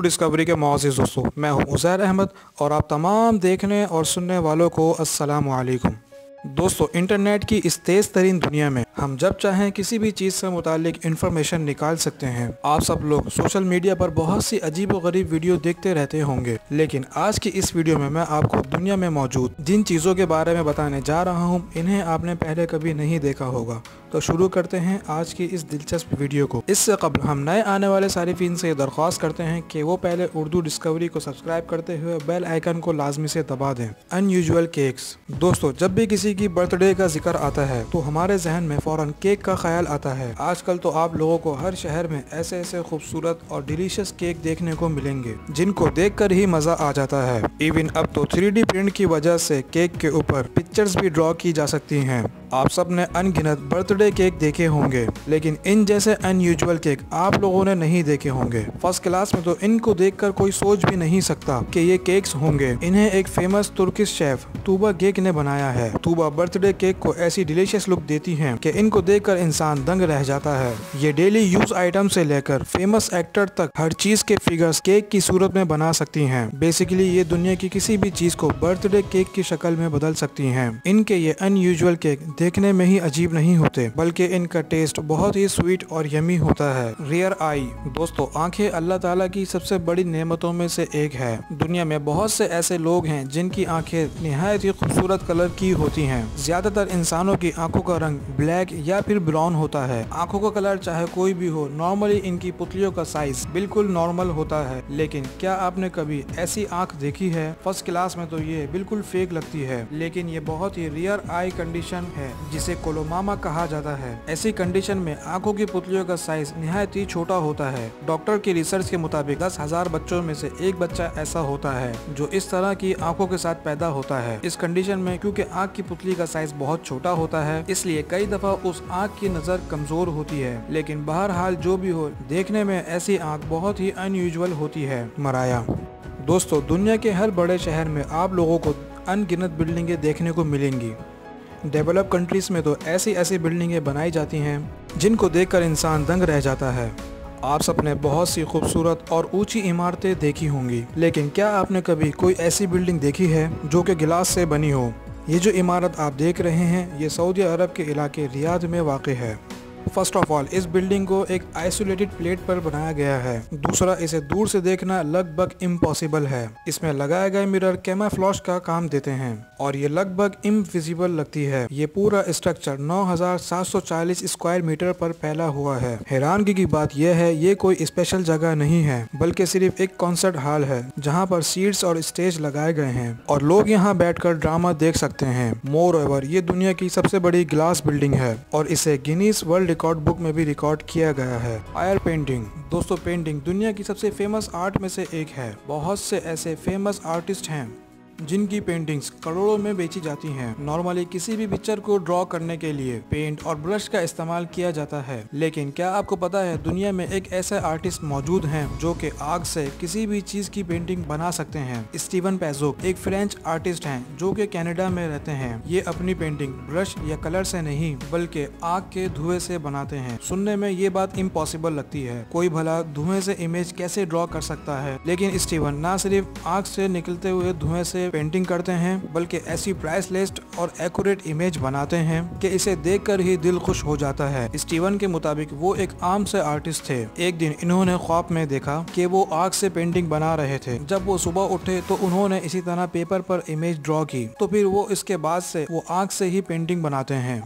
Urdu discovery के मोअज़्ज़िज़ दोस्तों, मैं हूं उज़ैर अहमद और आप तमाम देखने और सुनने वालों को अस्सलामु अलैकुम। दोस्तों, इंटरनेट की इस तेज़ तरीन दुनिया में हम जब चाहें किसी भी चीज़ से मुतालिक इन्फॉर्मेशन निकाल सकते हैं। आप सब लोग सोशल मीडिया पर बहुत सी अजीब व गरीब वीडियो देखते रहते होंगे, लेकिन आज की इस वीडियो में मैं आपको दुनिया में मौजूद जिन चीज़ों के बारे में बताने जा रहा हूँ, इन्हें आपने पहले कभी नहीं देखा होगा। तो शुरू करते हैं आज की इस दिलचस्प वीडियो को। इससे कबल हम नए आने वाले सारिफीन से दरख्वास्त करते हैं कि वो पहले उर्दू डिस्कवरी को सब्सक्राइब करते हुए बेल आइकन को लाजमी से दबा दें। Unusual cakes. दोस्तों, जब भी किसी की बर्थडे का जिक्र आता है तो हमारे जहन में फौरन केक का ख्याल आता है। आजकल तो आप लोगों को हर शहर में ऐसे ऐसे खूबसूरत और डिलीशियस केक देखने को मिलेंगे जिनको देखकर ही मजा आ जाता है। इवन अब तो 3D प्रिंट की वजह से केक के ऊपर पिक्चर्स भी ड्रॉ की जा सकती हैं। आप सब ने अनगिनत बर्थडे केक देखे होंगे, लेकिन इन जैसे अनयूजुअल केक आप लोगों ने नहीं देखे होंगे। फर्स्ट क्लास में तो इनको देखकर कोई सोच भी नहीं सकता कि ये केक्स होंगे। इन्हें एक फेमस तुर्किश शेफ तूबा केक ने बनाया है। तूबा बर्थडे केक को ऐसी डिलीशियस लुक देती हैं कि इनको देखकर इंसान दंग रह जाता है। ये डेली यूज आइटम से लेकर फेमस एक्टर तक हर चीज के फिगर्स केक की सूरत में बना सकती हैं। बेसिकली ये दुनिया की किसी भी चीज को बर्थडे केक की शक्ल में बदल सकती हैं। इनके ये अनयूजुअल केक देखने में ही अजीब नहीं होते, बल्कि इनका टेस्ट बहुत ही स्वीट और यमी होता है। रियर आई। दोस्तों, आंखें अल्लाह ताला की सबसे बड़ी नेमतों में से एक है। दुनिया में बहुत से ऐसे लोग हैं जिनकी आंखें निहायत ही खूबसूरत कलर की होती हैं। ज्यादातर इंसानों की आंखों का रंग ब्लैक या फिर ब्राउन होता है। आंखों का कलर चाहे कोई भी हो, नॉर्मली इनकी पुतलियों का साइज बिल्कुल नॉर्मल होता है। लेकिन क्या आपने कभी ऐसी आंख देखी है? फर्स्ट क्लास में तो ये बिल्कुल फेक लगती है, लेकिन ये बहुत ही रियर आई कंडीशन है जिसे कोलोमामा कहा जाता है। ऐसी कंडीशन में आंखों की पुतलियों का साइज निहायत ही छोटा होता है। डॉक्टर की रिसर्च के मुताबिक 10,000 बच्चों में से एक बच्चा ऐसा होता है जो इस तरह की आंखों के साथ पैदा होता है। इस कंडीशन में क्योंकि आंख की पुतली का साइज बहुत छोटा होता है, इसलिए कई दफा उस आंख की नजर कमजोर होती है। लेकिन बहरहाल जो भी हो, देखने में ऐसी आंख बहुत ही अनयूजुअल होती है। मराया। दोस्तों, दुनिया के हर बड़े शहर में आप लोगों को अनगिनत बिल्डिंगें देखने को मिलेंगी। डेवलप कंट्रीज में तो ऐसी ऐसी बिल्डिंगें बनाई जाती हैं जिनको देखकर इंसान दंग रह जाता है। आप सबने बहुत सी खूबसूरत और ऊंची इमारतें देखी होंगी, लेकिन क्या आपने कभी कोई ऐसी बिल्डिंग देखी है जो कि गिलास से बनी हो? ये जो इमारत आप देख रहे हैं, ये सऊदी अरब के इलाके रियाद में वाक़ है। फर्स्ट ऑफ ऑल, इस बिल्डिंग को एक आइसोलेटेड प्लेट पर बनाया गया है। दूसरा, इसे दूर से देखना लगभग इम्पॉसिबल है। इसमें लगाए गए मिरर कैमोफ्लेज का काम देते हैं और ये लगभग इनविजिबल लगती है। ये पूरा स्ट्रक्चर 9,740 स्क्वायर मीटर पर फैला हुआ है। हैरानगी की बात यह है, ये कोई स्पेशल जगह नहीं है, बल्कि सिर्फ एक कॉन्सर्ट हॉल है जहाँ पर सीट्स और स्टेज लगाए गए हैं और लोग यहाँ बैठकर ड्रामा देख सकते हैं। मोर ओवर, ये दुनिया की सबसे बड़ी ग्लास बिल्डिंग है और इसे गिनीज वर्ल्ड रिकॉर्ड बुक में भी रिकॉर्ड किया गया है। Oil painting. दोस्तों, पेंटिंग दुनिया की सबसे फेमस आर्ट में से एक है। बहुत से ऐसे फेमस आर्टिस्ट हैं जिनकी पेंटिंग्स करोड़ों में बेची जाती हैं। नॉर्मली किसी भी पिक्चर को ड्रॉ करने के लिए पेंट और ब्रश का इस्तेमाल किया जाता है, लेकिन क्या आपको पता है दुनिया में एक ऐसे आर्टिस्ट मौजूद हैं जो कि आग से किसी भी चीज की पेंटिंग बना सकते हैं? स्टीवन पेजोक एक फ्रेंच आर्टिस्ट हैं जो कि कनाडा में रहते हैं। ये अपनी पेंटिंग ब्रश या कलर से नहीं बल्कि आग के धुएं से बनाते हैं। सुनने में ये बात इम्पॉसिबल लगती है, कोई भला धुएं से इमेज कैसे ड्रॉ कर सकता है? लेकिन स्टीवन न सिर्फ आग से निकलते हुए धुएं से पेंटिंग करते हैं, बल्कि ऐसी प्राइसलेस और एक्यूरेट इमेज बनाते हैं कि इसे देखकर ही दिल खुश हो जाता है। स्टीवन के मुताबिक वो एक आम से आर्टिस्ट थे। एक दिन इन्होंने ख्वाब में देखा कि वो आग से पेंटिंग बना रहे थे। जब वो सुबह उठे तो उन्होंने इसी तरह पेपर पर इमेज ड्रॉ की, तो फिर वो इसके बाद से वो आग से ही पेंटिंग बनाते हैं।